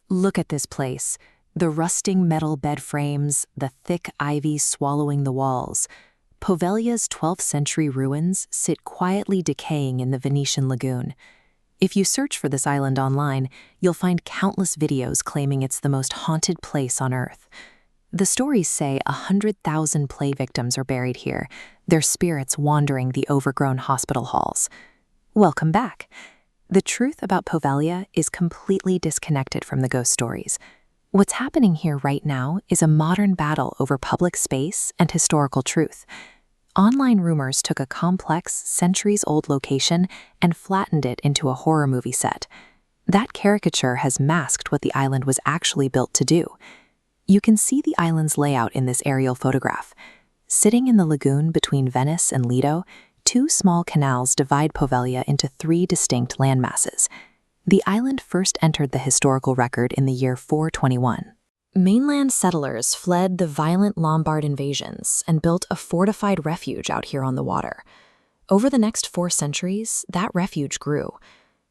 Look at this place. The rusting metal bed frames, the thick ivy swallowing the walls. Poveglia's 12th century ruins sit quietly decaying in the Venetian lagoon. If you search for this island online, you'll find countless videos claiming it's the most haunted place on Earth. The stories say 100,000 plague victims are buried here, their spirits wandering the overgrown hospital halls. Welcome back. The truth about Poveglia is completely disconnected from the ghost stories. What's happening here right now is a modern battle over public space and historical truth. Online rumors took a complex, centuries-old location and flattened it into a horror movie set. That caricature has masked what the island was actually built to do. You can see the island's layout in this aerial photograph. Sitting in the lagoon between Venice and Lido, two small canals divide Poveglia into three distinct landmasses. The island first entered the historical record in the year 421. Mainland settlers fled the violent Lombard invasions and built a fortified refuge out here on the water. Over the next 4 centuries, that refuge grew.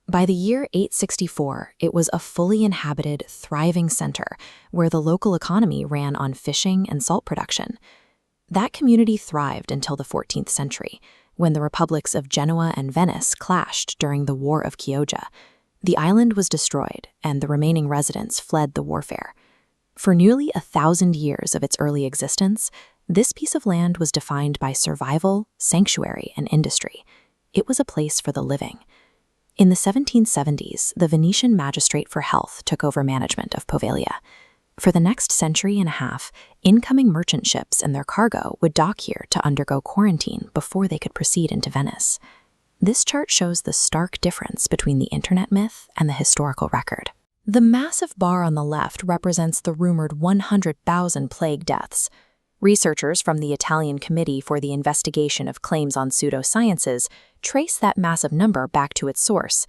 By the year 864, it was a fully inhabited, thriving center where the local economy ran on fishing and salt production. That community thrived until the 14th century, when the republics of Genoa and Venice clashed during the War of Chioggia. The island was destroyed, and the remaining residents fled the warfare. For nearly 1,000 years of its early existence, this piece of land was defined by survival, sanctuary, and industry. It was a place for the living. In the 1770s, the Venetian Magistrate for Health took over management of Poveglia. For the next century and a half, incoming merchant ships and their cargo would dock here to undergo quarantine before they could proceed into Venice. This chart shows the stark difference between the internet myth and the historical record. The massive bar on the left represents the rumored 100,000 plague deaths. Researchers from the Italian Committee for the Investigation of Claims on Pseudosciences trace that massive number back to its source.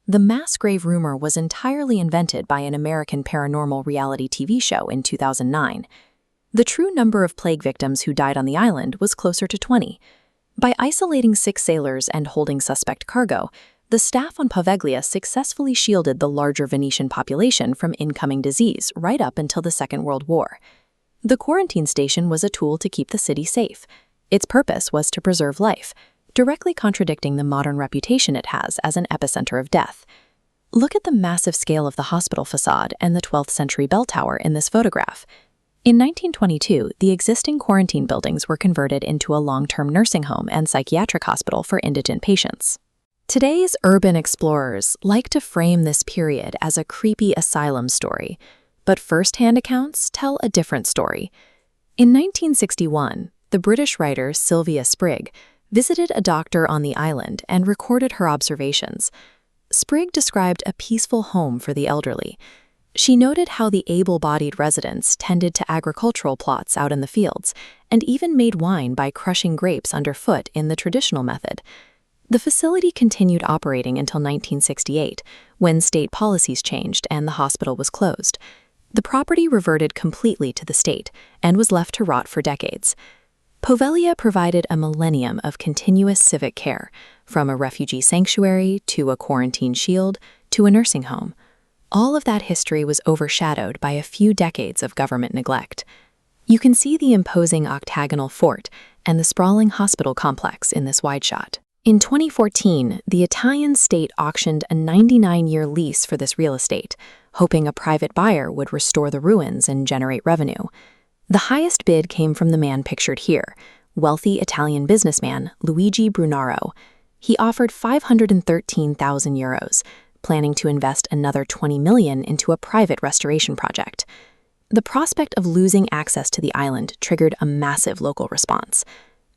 The mass grave rumor was entirely invented by an American paranormal reality TV show in 2009. The true number of plague victims who died on the island was closer to 20. By isolating 6 sailors and holding suspect cargo, the staff on Poveglia successfully shielded the larger Venetian population from incoming disease right up until the Second World War. The quarantine station was a tool to keep the city safe. Its purpose was to preserve life, directly contradicting the modern reputation it has as an epicenter of death. Look at the massive scale of the hospital facade and the 12th century bell tower in this photograph. In 1922, the existing quarantine buildings were converted into a long-term nursing home and psychiatric hospital for indigent patients. Today's urban explorers like to frame this period as a creepy asylum story, but first-hand accounts tell a different story. In 1961, the British writer Sylvia Sprigg visited a doctor on the island and recorded her observations. Sprigg described a peaceful home for the elderly. She noted how the able-bodied residents tended to agricultural plots out in the fields and even made wine by crushing grapes underfoot in the traditional method. The facility continued operating until 1968, when state policies changed and the hospital was closed. The property reverted completely to the state and was left to rot for decades. Poveglia provided a millennium of continuous civic care, from a refugee sanctuary to a quarantine shield to a nursing home. All of that history was overshadowed by a few decades of government neglect. You can see the imposing octagonal fort and the sprawling hospital complex in this wide shot. In 2014, the Italian state auctioned a 99-year lease for this real estate, hoping a private buyer would restore the ruins and generate revenue. The highest bid came from the man pictured here, wealthy Italian businessman Luigi Brunaro. He offered 513,000 euros, planning to invest another 20 million into a private restoration project. The prospect of losing access to the island triggered a massive local response.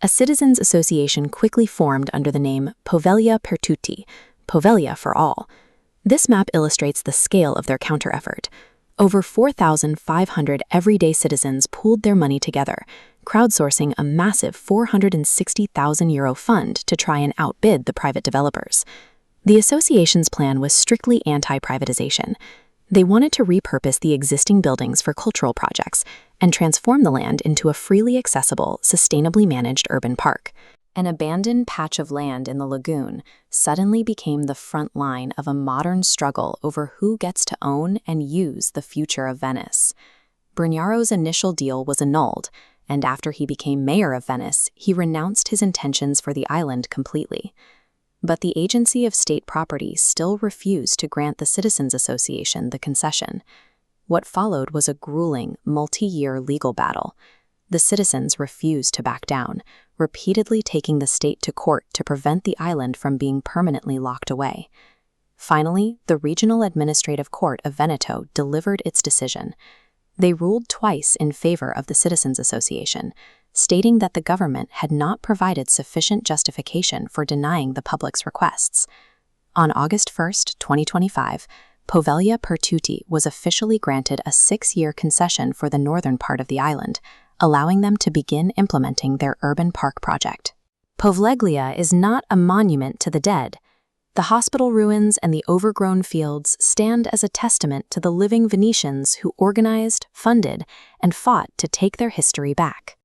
A citizens' association quickly formed under the name Poveglia per tutti, Poveglia for all. This map illustrates the scale of their counter-effort. Over 4,500 everyday citizens pooled their money together, crowdsourcing a massive 460,000 euro fund to try and outbid the private developers. The association's plan was strictly anti-privatization. They wanted to repurpose the existing buildings for cultural projects and transform the land into a freely accessible, sustainably managed urban park. An abandoned patch of land in the lagoon suddenly became the front line of a modern struggle over who gets to own and use the future of Venice. Brugnaro's initial deal was annulled, and after he became mayor of Venice, he renounced his intentions for the island completely. But the Agency of State Property still refused to grant the Citizens Association the concession. What followed was a grueling, multi-year legal battle. The citizens refused to back down, repeatedly taking the state to court to prevent the island from being permanently locked away. Finally, the Regional Administrative Court of Veneto delivered its decision. They ruled twice in favor of the Citizens Association, stating that the government had not provided sufficient justification for denying the public's requests. On August 1, 2025, Poveglia Island was officially granted a 6-year concession for the northern part of the island, allowing them to begin implementing their urban park project. Poveglia is not a monument to the dead. The hospital ruins and the overgrown fields stand as a testament to the living Venetians who organized, funded, and fought to take their history back.